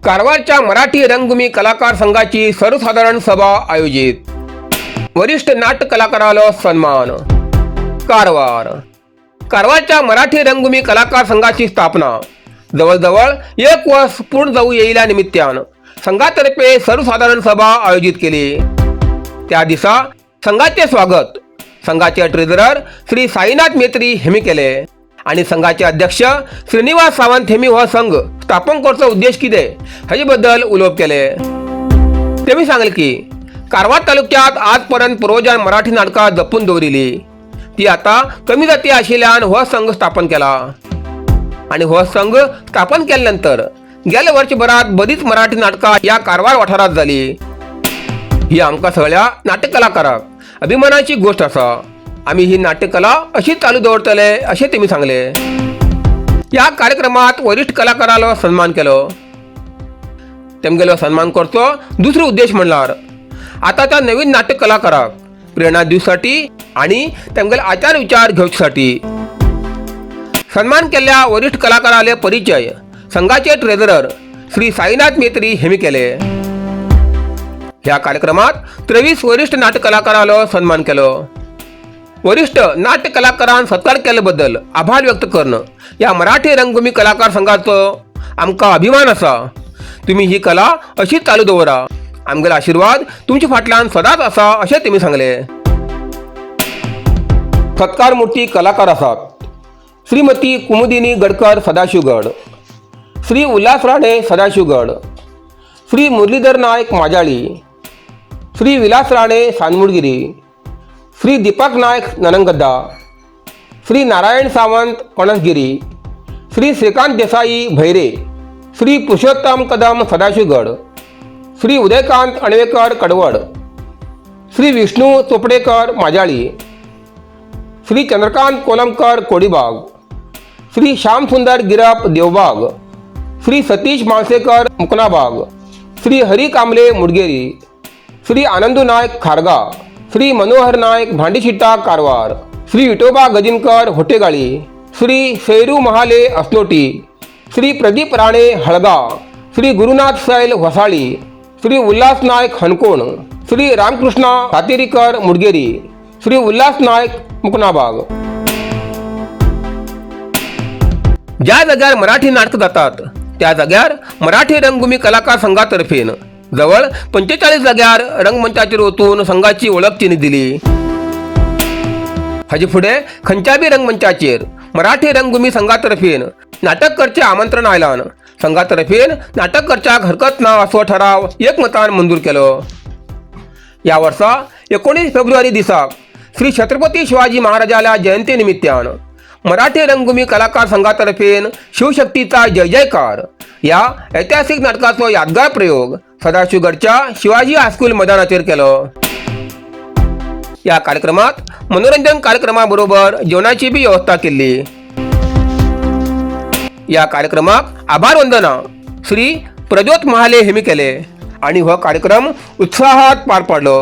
कारवारच्या मराठी रंगभूमी कलाकार संघाची सर्वसाधारण सभा आयोजित. वरिष्ठ नाट्य कलाकाराला सन्मान. कारवारच्या मराठी रंगभूमी कलाकार संघाची स्थापना जवळजवळ 1 वर्ष पूर्ण जाऊ येईल्या निमित्तानं संघातर्फे सर्वसाधारण सभा आयोजित केली. त्या दिवसा संघाचे स्वागत संघाचे ट्रेझरर श्री साईनाथ मेत्री हेमी केले आणि संघाचे अध्यक्ष श्रीनिवास सावंत हेमी हो संघ स्थापन करण्याचा उद्देश किती ह्याच्याबद्दल उल्लेख केले. तेमी सांगले की कारवार तालुक्यात आजपर्यंत पूर्वजांनी मराठी नाटकां जपून दवरिली. ती आता कमी जाती आशिल्ल्यान हो संघ स्थापन केला आणि हो संघ स्थापन केल्यानंतर गेल्या वर्षभरात बरीच मराठी नाटकां या कारवार वाठारात झाली. ही आमकां सगळ्या नाट्य कलाकारांक अभिमानाची गोष्ट आसा. आम्ही ही नाट्यकला अशीच चालू दवरतले असे तेमी सांगले. या कार्यक्रमात वरिष्ठ कलाकाराला सन्मान केलो. तेमगेलो सन्मान करचो दुसरो उद्देश म्हणल्यार आता त्या नवीन नाट्य कलाकारांक प्रेरणा दिवसाठी आणि तेमगेले आचार विचार घेवच्यासाठी. सन्मान केल्ल्या वरिष्ठ कलाकाराले परिचय संघाचे ट्रेझरर श्री साईनाथ मेत्री हेमी केले. ह्या कार्यक्रमात 23 वरिष्ठ नाट्य कलाकाराला सन्मान केलो. वरिष्ठ नाट्य कलाकारांन सत्कार केल्याबद्दल आभार व्यक्त करणं या मराठी रंगभूमी कलाकार संघाचो आमकां अभिमान आसा. तुम्ही ही कला अशीच चालू दवरा. आमगेलो आशीर्वाद तुमच्या फाटल्यान सदांच आसा अशें तेमी सांगले. सत्कार मूर्ती कलाकार आसात. श्रीमती कुमुदिनी गडकर सदाशिवगड, श्री उल्हास राणे सदाशिवगड, श्री मुरलीधर नायक माजाळी, श्री विलास राणे सानमुडगिरी, श्री दीपक नायक ननंगद्दा, श्री नारायण सावंत पणसगिरी, श्री श्रीकांत देसाई भैरे, श्री पुरुषोत्तम कदम सदाशिवगड, श्री उदयकांत अणवेकर कडवड, श्री विष्णू चोपडेकर माजाळी, श्री चंद्रकांत कोलमकर कोडीबाग, श्री श्यामसुंदर गिरप देवबाग, श्री सतीश माळसेकर मुकनाबाग, श्री हरी कांबले मुडगेरी, श्री आनंदू नायक खारगा, श्री मनोहर नायक भांडीशिट्टा कारवार, श्री विठोबा गजिनकर होटेगाळी, श्री सैरू महाले असनोटी, श्री प्रदीप राणे हळगा, श्री गुरुनाथ सैल वसाळी, श्री उल्हास नायक हनकोण, श्री रामकृष्णा सातेरीकर मुडगेरी, श्री उल्हास नायक मुकनाबाग. ज्या जाग्यार मराठी नाटक जातात त्या जाग्यार मराठी रंगभूमी कलाकार संघातर्फे जवळ 45 जाग्यार रंगमंचाचेर वचून संघाची वळख तिने दिली. हाचे फुडें खंयच्या बी रंगमंचाचेर मराठी रंगभूमी संघातर्फे नाटक करचे आमंत्रण आयलान संघातर्फे नाटक करच्याक हरकत ना असो ठराव एकमतान मंजूर केलो. या वर्सा 19 फेब्रुवारी दिसाक श्री छत्रपती शिवाजी महाराजाल्या जयंती निमित्तान मराठी रंगभूमी कलाकार संघातर्फे शिवशक्तीचा जय जयकार या ऐतिहासिक नाटकाचो यादगार प्रयोग सदाशिवगडच्या शिवाजी हायस्कूल मैदानाचेर केलो. या कार्यक्रमात मनोरंजन कार्यक्रमाबरोबर जेवणाची बी व्यवस्था केली. या कार्यक्रमाक आभार वंदना श्री प्रज्योत महाले हेमी केले आणि हो कार्यक्रम उत्साहात पार पडलो.